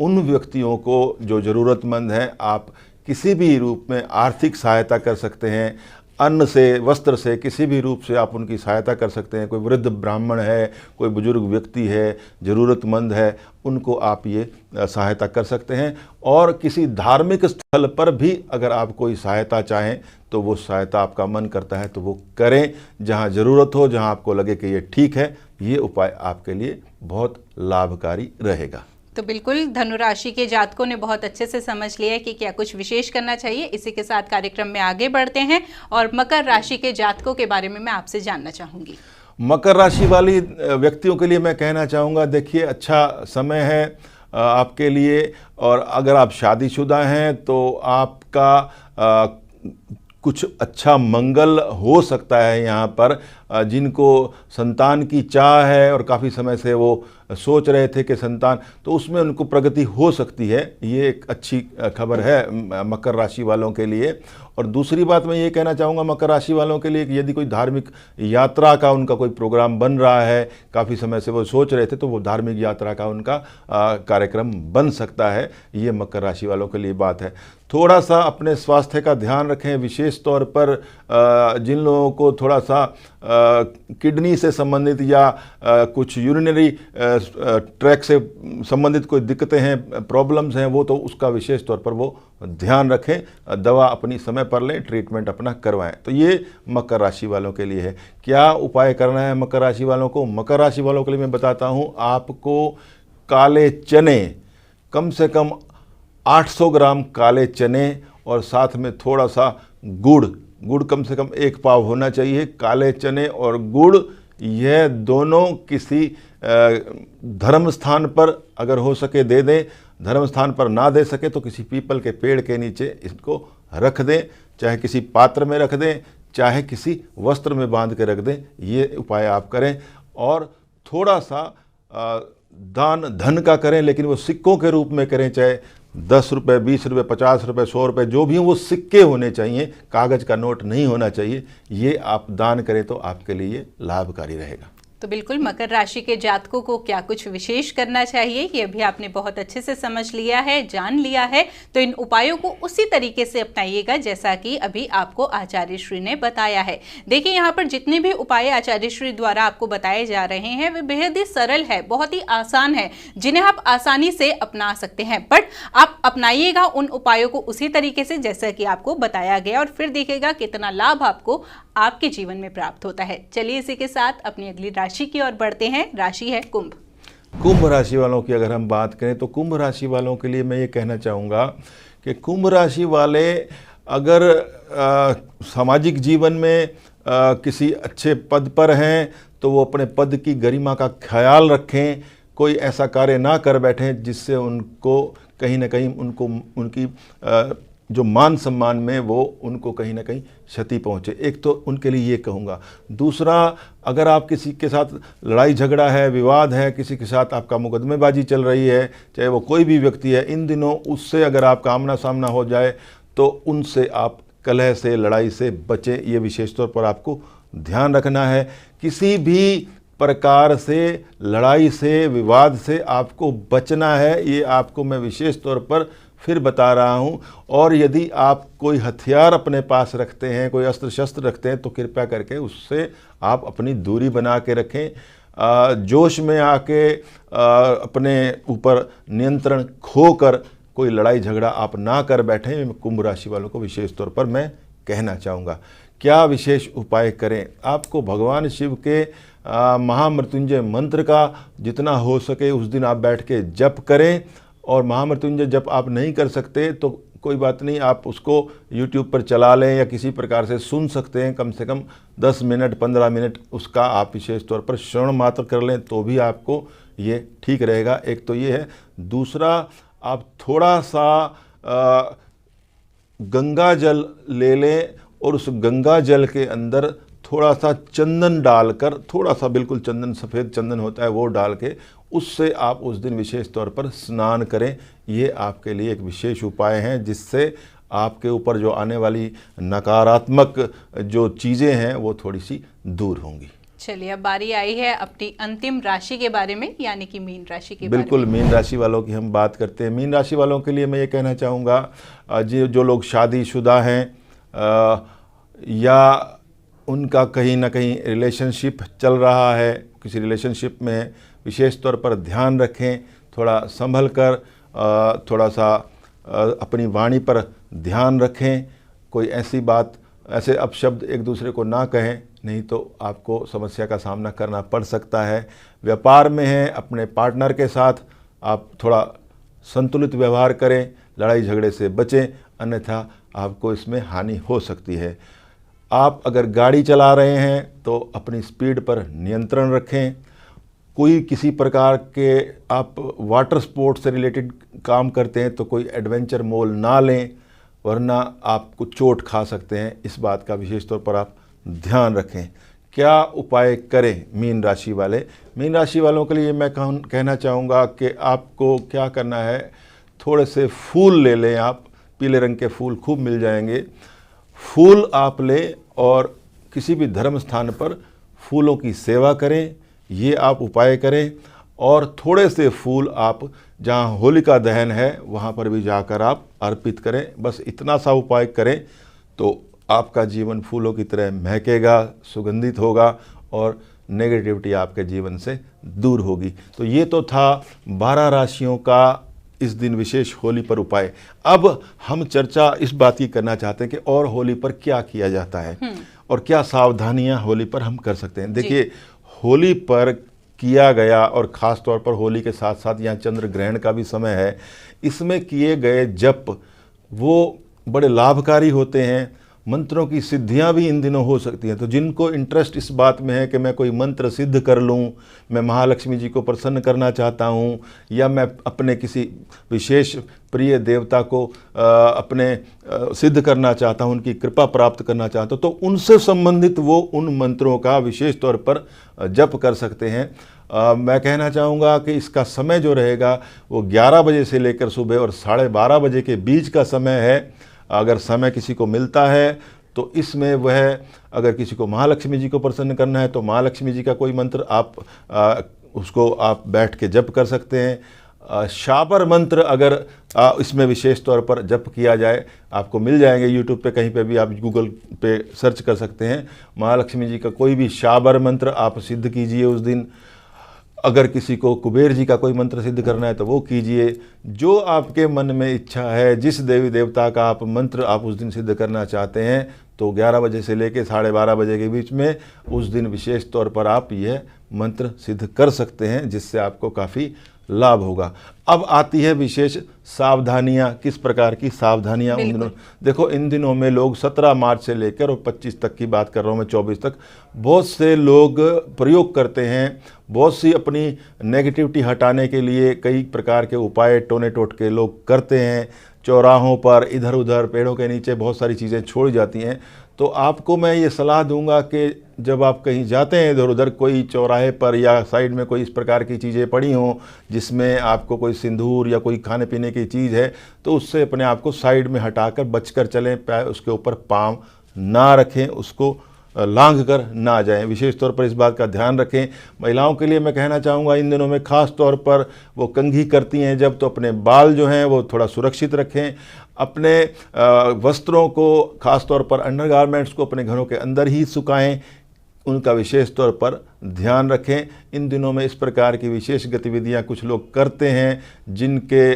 उन व्यक्तियों को जो ज़रूरतमंद हैं, आप किसी भी रूप में आर्थिक सहायता कर सकते हैं। अन्न से, वस्त्र से, किसी भी रूप से आप उनकी सहायता कर सकते हैं। कोई वृद्ध ब्राह्मण है, कोई बुजुर्ग व्यक्ति है, ज़रूरतमंद है, उनको आप ये सहायता कर सकते हैं। और किसी धार्मिक स्थल पर भी अगर आप कोई सहायता चाहें तो वो सहायता आपका मन करता है तो वो करें, जहाँ ज़रूरत हो, जहाँ आपको लगे कि ये ठीक है। ये उपाय आपके लिए बहुत लाभकारी रहेगा। तो बिल्कुल धनु राशि के जातकों ने बहुत अच्छे से समझ लिया है कि क्या कुछ विशेष करना चाहिए। इसी के साथ कार्यक्रम में आगे बढ़ते हैं और मकर राशि के जातकों के बारे में मैं आपसे जानना चाहूँगी। मकर राशि वाली व्यक्तियों के लिए मैं कहना चाहूँगा, देखिए अच्छा समय है आपके लिए। और अगर आप शादीशुदा हैं तो आपका कुछ अच्छा मंगल हो सकता है यहाँ पर। जिनको संतान की चाह है और काफ़ी समय से वो सोच रहे थे कि संतान, तो उसमें उनको प्रगति हो सकती है। ये एक अच्छी खबर है मकर राशि वालों के लिए। और दूसरी बात मैं ये कहना चाहूँगा मकर राशि वालों के लिए कि यदि कोई धार्मिक यात्रा का उनका कोई प्रोग्राम बन रहा है, काफ़ी समय से वो सोच रहे थे, तो वो धार्मिक यात्रा का उनका कार्यक्रम बन सकता है। ये मकर राशि वालों के लिए बात है। थोड़ा सा अपने स्वास्थ्य का ध्यान रखें, विशेष तौर पर जिन लोगों को थोड़ा सा किडनी से संबंधित या कुछ यूरिनरी ट्रैक से संबंधित कोई दिक्कतें हैं, प्रॉब्लम्स हैं, वो तो उसका विशेष तौर पर वो ध्यान रखें। दवा अपनी समय पर लें, ट्रीटमेंट अपना करवाएं। तो ये मकर राशि वालों के लिए है। क्या उपाय करना है मकर राशि वालों को? मकर राशि वालों के लिए मैं बताता हूँ, आपको काले चने, कम से कम 800 ग्राम काले चने और साथ में थोड़ा सा गुड़ कम से कम 1 पाव होना चाहिए। काले चने और गुड़, यह दोनों किसी धर्म स्थान पर अगर हो सके दे दें। धर्म स्थान पर ना दे सके तो किसी पीपल के पेड़ के नीचे इसको रख दें, चाहे किसी पात्र में रख दें, चाहे किसी वस्त्र में बांध के रख दें। ये उपाय आप करें। और थोड़ा सा दान धन का करें, लेकिन वो सिक्कों के रूप में करें, चाहे 10 रुपये, 20 रुपये, 50 रुपये, 100 रुपये, जो भी हो वो सिक्के होने चाहिए, कागज़ का नोट नहीं होना चाहिए। ये आप दान करें तो आपके लिए लाभकारी रहेगा। तो बिल्कुल मकर राशि के जातकों को क्या कुछ विशेष करना चाहिए, ये भी आपने बहुत अच्छे से समझ लिया है, जान लिया है। तो इन उपायों को उसी तरीके से अपनाइएगा जैसा कि अभी आपको आचार्य श्री ने बताया है। देखिए यहाँ पर जितने भी उपाय आचार्य श्री द्वारा आपको बताए जा रहे हैं वे बेहद ही सरल है, बहुत ही आसान है, जिन्हें आप आसानी से अपना सकते हैं। बट आप अपनाइएगा उन उपायों को उसी तरीके से जैसा कि आपको बताया गया और फिर देखिएगा कितना लाभ आपको आपके जीवन में प्राप्त होता है। चलिए इसी के साथ अपनी अगली राशि की ओर बढ़ते हैं। राशि है कुंभ। कुंभ राशि वालों की अगर हम बात करें तो कुंभ राशि वालों के लिए मैं ये कहना चाहूँगा कि कुंभ राशि वाले अगर सामाजिक जीवन में किसी अच्छे पद पर हैं तो वो अपने पद की गरिमा का ख्याल रखें, कोई ऐसा कार्य ना कर बैठें जिससे उनको कहीं ना कहीं उनकी जो मान सम्मान में वो उनको कहीं ना कहीं क्षति पहुँचे। एक तो उनके लिए ये कहूँगा। दूसरा, अगर आप किसी के साथ लड़ाई झगड़ा है, विवाद है, किसी के साथ आपका मुकदमेबाजी चल रही है, चाहे वो कोई भी व्यक्ति है, इन दिनों उससे अगर आपका आमना सामना हो जाए तो उनसे आप कलह से, लड़ाई से बचें। ये विशेष तौर पर आपको ध्यान रखना है। किसी भी प्रकार से लड़ाई से, विवाद से आपको बचना है, ये आपको मैं विशेष तौर पर फिर बता रहा हूँ। और यदि आप कोई हथियार अपने पास रखते हैं, कोई अस्त्र शस्त्र रखते हैं तो कृपया करके उससे आप अपनी दूरी बना के रखें। जोश में आके अपने ऊपर नियंत्रण खोकर कोई लड़ाई झगड़ा आप ना कर बैठें। कुंभ राशि वालों को विशेष तौर पर मैं कहना चाहूँगा। क्या विशेष उपाय करें? आपको भगवान शिव के महामृत्युंजय मंत्र का जितना हो सके उस दिन आप बैठ के जप करें। और महामृत्युंजय जप आप नहीं कर सकते तो कोई बात नहीं, आप उसको YouTube पर चला लें या किसी प्रकार से सुन सकते हैं। कम से कम 10 मिनट 15 मिनट उसका आप विशेष तौर पर श्रवण मात्र कर लें तो भी आपको ये ठीक रहेगा। एक तो ये है। दूसरा, आप थोड़ा सा गंगा जल ले लें और उस गंगा जल के अंदर थोड़ा सा चंदन डालकर, थोड़ा सा बिल्कुल चंदन, सफ़ेद चंदन होता है वो डाल के उससे आप उस दिन विशेष तौर पर स्नान करें। ये आपके लिए एक विशेष उपाय हैं जिससे आपके ऊपर जो आने वाली नकारात्मक जो चीज़ें हैं वो थोड़ी सी दूर होंगी। चलिए अब बारी आई है अपनी अंतिम राशि के बारे में, यानी कि मीन राशि के बिल्कुल बारे में। मीन राशि वालों की हम बात करते हैं। मीन राशि वालों के लिए मैं ये कहना चाहूँगा, जो लोग शादीशुदा हैं या उनका कहीं ना कहीं रिलेशनशिप चल रहा है, किसी रिलेशनशिप में विशेष तौर पर ध्यान रखें। थोड़ा संभल कर थोड़ा सा अपनी वाणी पर ध्यान रखें। कोई ऐसी बात, ऐसे अपशब्द एक दूसरे को ना कहें, नहीं तो आपको समस्या का सामना करना पड़ सकता है। व्यापार में हैं, अपने पार्टनर के साथ आप थोड़ा संतुलित व्यवहार करें, लड़ाई झगड़े से बचें, अन्यथा आपको इसमें हानि हो सकती है। आप अगर गाड़ी चला रहे हैं तो अपनी स्पीड पर नियंत्रण रखें। कोई किसी प्रकार के आप वाटर स्पोर्ट्स से रिलेटेड काम करते हैं तो कोई एडवेंचर मोल ना लें, वरना आपको चोट खा सकते हैं। इस बात का विशेष तौर पर आप ध्यान रखें। क्या उपाय करें मीन राशि वाले? मीन राशि वालों के लिए मैं कहना चाहूँगा कि आपको क्या करना है, थोड़े से फूल ले लें। आप पीले रंग के फूल खूब मिल जाएंगे। फूल आप लें और किसी भी धर्म स्थान पर फूलों की सेवा करें, ये आप उपाय करें। और थोड़े से फूल आप जहाँ होलिका दहन है वहाँ पर भी जाकर आप अर्पित करें। बस इतना सा उपाय करें तो आपका जीवन फूलों की तरह महकेगा, सुगंधित होगा और नेगेटिविटी आपके जीवन से दूर होगी। तो ये तो था 12 राशियों का इस दिन विशेष होली पर उपाय। अब हम चर्चा इस बात की करना चाहते हैं कि और होली पर क्या किया जाता है और क्या सावधानियां होली पर हम कर सकते हैं। देखिए, होली पर किया गया, और ख़ास तौर पर होली के साथ साथ यहाँ चंद्र ग्रहण का भी समय है, इसमें किए गए जप वो बड़े लाभकारी होते हैं। मंत्रों की सिद्धियां भी इन दिनों हो सकती हैं। तो जिनको इंटरेस्ट इस बात में है कि मैं कोई मंत्र सिद्ध कर लूं, मैं महालक्ष्मी जी को प्रसन्न करना चाहता हूं, या मैं अपने किसी विशेष प्रिय देवता को अपने सिद्ध करना चाहता हूं, उनकी कृपा प्राप्त करना चाहता हूं, तो उनसे संबंधित वो उन मंत्रों का विशेष तौर पर जप कर सकते हैं। मैं कहना चाहूँगा कि इसका समय जो रहेगा वो 11 बजे से लेकर सुबह और 12:30 बजे के बीच का समय है। अगर समय किसी को मिलता है तो इसमें वह अगर किसी को महालक्ष्मी जी को प्रसन्न करना है तो महालक्ष्मी जी का कोई मंत्र आप उसको आप बैठ के जप कर सकते हैं। शाबर मंत्र अगर इसमें विशेष तौर पर जप किया जाए, आपको मिल जाएंगे यूट्यूब पे, कहीं पे भी आप गूगल पे सर्च कर सकते हैं। महालक्ष्मी जी का कोई भी शाबर मंत्र आप सिद्ध कीजिए उस दिन। अगर किसी को कुबेर जी का कोई मंत्र सिद्ध करना है तो वो कीजिए। जो आपके मन में इच्छा है, जिस देवी देवता का आप मंत्र आप उस दिन सिद्ध करना चाहते हैं, तो 11 बजे से लेकर 12:30 बजे के बीच में उस दिन विशेष तौर पर आप यह मंत्र सिद्ध कर सकते हैं, जिससे आपको काफ़ी लाभ होगा। अब आती है विशेष सावधानियां। किस प्रकार की सावधानियां उन दिनों? देखो, इन दिनों में लोग 17 मार्च से लेकर और 25 तक की बात कर रहा हूं मैं, 24 तक, बहुत से लोग प्रयोग करते हैं। बहुत सी अपनी नेगेटिविटी हटाने के लिए कई प्रकार के उपाय टोने टोटके लोग करते हैं। चौराहों पर, इधर उधर, पेड़ों के नीचे बहुत सारी चीज़ें छोड़ी जाती हैं। तो आपको मैं ये सलाह दूंगा कि जब आप कहीं जाते हैं इधर उधर, कोई चौराहे पर या साइड में कोई इस प्रकार की चीज़ें पड़ी हों जिसमें आपको कोई सिंदूर या कोई खाने पीने की चीज़ है, तो उससे अपने आप को साइड में हटाकर बचकर चलें। उसके ऊपर पाँव ना रखें, उसको लांघ कर ना जाएं। विशेष तौर पर इस बात का ध्यान रखें। महिलाओं के लिए मैं कहना चाहूँगा, इन दिनों में ख़ास तौर पर वो कंघी करती हैं जब, तो अपने बाल जो हैं वो थोड़ा सुरक्षित रखें। अपने वस्त्रों को, ख़ास तौर पर अंडरगारमेंट्स को अपने घरों के अंदर ही सुखाएं, उनका विशेष तौर पर ध्यान रखें। इन दिनों में इस प्रकार की विशेष गतिविधियां कुछ लोग करते हैं जिनके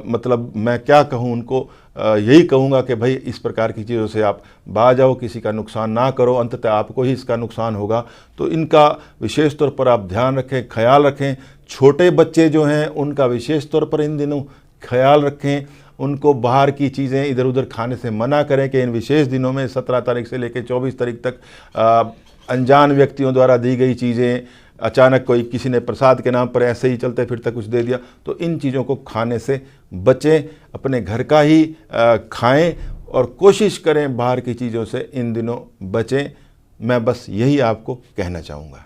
मतलब मैं क्या कहूँ उनको, यही कहूँगा कि भाई इस प्रकार की चीज़ों से आप बाज आओ, किसी का नुकसान ना करो, अंततः आपको ही इसका नुकसान होगा। तो इनका विशेष तौर पर आप ध्यान रखें, ख्याल रखें। छोटे बच्चे जो हैं उनका विशेष तौर पर इन दिनों ख्याल रखें। उनको बाहर की चीज़ें इधर उधर खाने से मना करें कि इन विशेष दिनों में 17 तारीख से लेकर 24 तारीख तक अनजान व्यक्तियों द्वारा दी गई चीज़ें, अचानक कोई किसी ने प्रसाद के नाम पर ऐसे ही चलते फिरते कुछ दे दिया, तो इन चीज़ों को खाने से बचें। अपने घर का ही खाएं और कोशिश करें बाहर की चीज़ों से इन दिनों बचें। मैं बस यही आपको कहना चाहूँगा।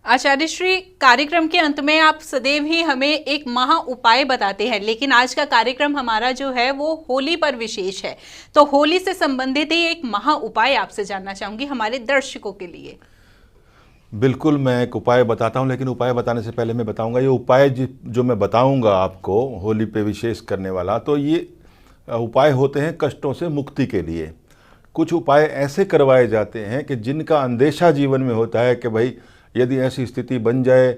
आचार्य श्री, कार्यक्रम के अंत में आप सदैव ही हमें एक महा उपाय बताते हैं, लेकिन आज का कार्यक्रम हमारा जो है वो होली पर विशेष है, तो होली से संबंधित ही एक महा उपाय आपसे जानना चाहूंगी हमारे दर्शकों के लिए। बिल्कुल, मैं एक उपाय बताता हूं, लेकिन उपाय बताने से पहले मैं बताऊंगा ये उपाय जो मैं बताऊंगा आपको होली पे विशेष करने वाला, तो ये उपाय होते हैं कष्टों से मुक्ति के लिए। कुछ उपाय ऐसे करवाए जाते हैं कि जिनका अंदेशा जीवन में होता है कि भाई यदि ऐसी स्थिति बन जाए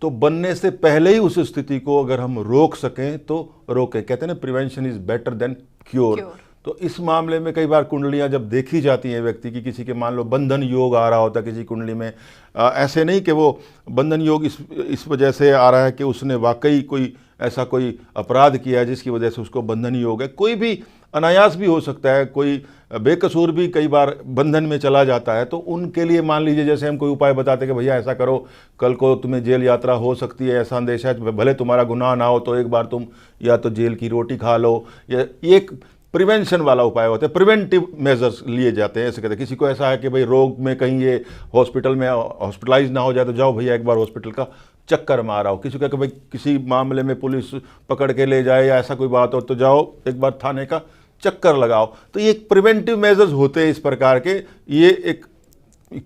तो बनने से पहले ही उस स्थिति को अगर हम रोक सकें तो रोकें। कहते हैं ना, prevention is better than cure. तो इस मामले में कई बार कुंडलियां जब देखी जाती हैं व्यक्ति की, किसी के मान लो बंधन योग आ रहा होता है किसी कुंडली में, ऐसे नहीं कि वो बंधन योग इस वजह से आ रहा है कि उसने वाकई कोई ऐसा कोई अपराध किया है जिसकी वजह से उसको बंधन योग है। कोई भी अनायास भी हो सकता है, कोई बेकसूर भी कई बार बंधन में चला जाता है। तो उनके लिए मान लीजिए जैसे हम कोई उपाय बताते हैं कि भैया ऐसा करो, कल को तुम्हें जेल यात्रा हो सकती है, ऐसा अंदेशा है, भले तुम्हारा गुनाह ना हो तो एक बार तुम या तो जेल की रोटी खा लो। या एक प्रिवेंशन वाला उपाय होता है, प्रिवेंटिव मेजर्स लिए जाते हैं। ऐसे कहते हैं किसी को ऐसा है कि भाई रोग में कहीं ये हॉस्पिटल में हॉस्पिटलाइज ना हो जाए तो जाओ भैया एक बार हॉस्पिटल का चक्कर मार आओ। किसी को कि भाई किसी मामले में पुलिस पकड़ के ले जाए या ऐसा कोई बात हो तो जाओ एक बार थाने का चक्कर लगाओ। तो ये एक प्रिवेंटिव मेजर्स होते हैं इस प्रकार के। ये एक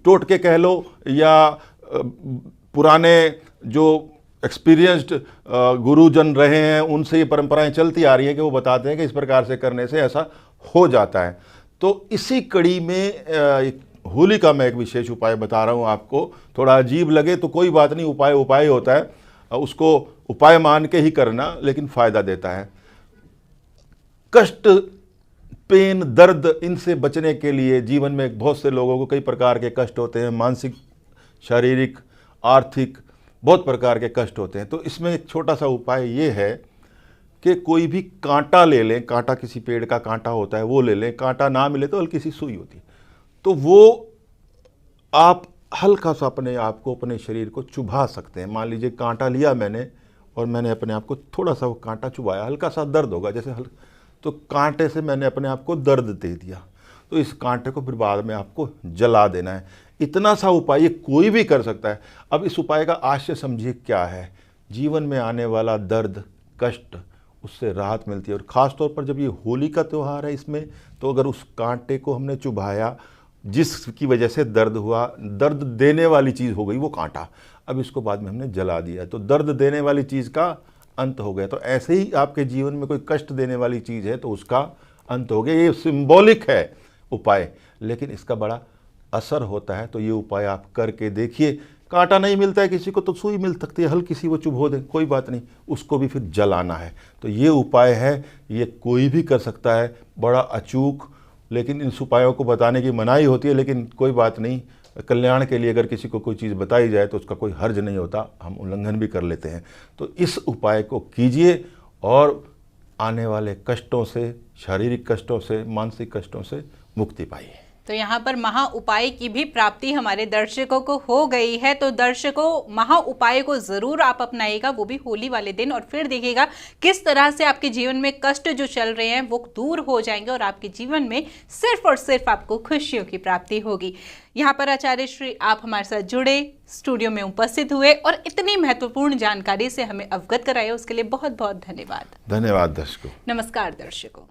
टोटके कह लो या पुराने जो एक्सपीरियंस्ड गुरुजन रहे हैं उनसे ये परंपराएं चलती आ रही हैं कि वो बताते हैं कि इस प्रकार से करने से ऐसा हो जाता है। तो इसी कड़ी में होली का मैं एक विशेष उपाय बता रहा हूँ आपको। थोड़ा अजीब लगे तो कोई बात नहीं, उपाय उपाय होता है, उसको उपाय मान के ही करना, लेकिन फ़ायदा देता है। कष्ट, पेन, दर्द, इनसे बचने के लिए जीवन में बहुत से लोगों को कई प्रकार के कष्ट होते हैं, मानसिक, शारीरिक, आर्थिक, बहुत प्रकार के कष्ट होते हैं। तो इसमें एक छोटा सा उपाय ये है कि कोई भी कांटा ले लें, कांटा किसी पेड़ का कांटा होता है वो ले लें, कांटा ना मिले तो हल्की सी सुई होती है, तो वो आप हल्का सा अपने आप को, अपने शरीर को चुभा सकते हैं। मान लीजिए कांटा लिया मैंने और मैंने अपने आप को थोड़ा सा वो कांटा चुभाया, हल्का सा दर्द होगा जैसे तो कांटे से मैंने अपने आप को दर्द दे दिया, तो इस कांटे को फिर बाद में आपको जला देना है। इतना सा उपाय ये कोई भी कर सकता है। अब इस उपाय का आशय समझिए क्या है। जीवन में आने वाला दर्द, कष्ट, उससे राहत मिलती है। और ख़ास तौर पर जब ये होली का त्यौहार है, इसमें तो अगर उस कांटे को हमने चुभाया, जिसकी वजह से दर्द हुआ, दर्द देने वाली चीज़ हो गई वो कांटा, अब इसको बाद में हमने जला दिया तो दर्द देने वाली चीज़ का अंत हो गया। तो ऐसे ही आपके जीवन में कोई कष्ट देने वाली चीज़ है तो उसका अंत हो गया। ये सिंबॉलिक है उपाय, लेकिन इसका बड़ा असर होता है। तो ये उपाय आप करके देखिए। कांटा नहीं मिलता है किसी को तो सुई मिल सकती है, हल्की सी वो चुभो दे, कोई बात नहीं, उसको भी फिर जलाना है। तो ये उपाय है, ये कोई भी कर सकता है, बड़ा अचूक। लेकिन इन उपायों को बताने की मनाही होती है, लेकिन कोई बात नहीं, कल्याण के लिए अगर किसी को कोई चीज़ बताई जाए तो उसका कोई हर्ज नहीं होता, हम उल्लंघन भी कर लेते हैं। तो इस उपाय को कीजिए और आने वाले कष्टों से, शारीरिक कष्टों से, मानसिक कष्टों से मुक्ति पाइए। तो यहाँ पर महा उपाय की भी प्राप्ति हमारे दर्शकों को हो गई है। तो दर्शकों, महा उपाय को जरूर आप अपनाइएगा, वो भी होली वाले दिन, और फिर देखिएगा किस तरह से आपके जीवन में कष्ट जो चल रहे हैं वो दूर हो जाएंगे और आपके जीवन में सिर्फ और सिर्फ आपको खुशियों की प्राप्ति होगी। यहाँ पर आचार्य श्री आप हमारे साथ जुड़े, स्टूडियो में उपस्थित हुए और इतनी महत्वपूर्ण जानकारी से हमें अवगत कराया, उसके लिए बहुत बहुत धन्यवाद। धन्यवाद दर्शकों। नमस्कार दर्शकों।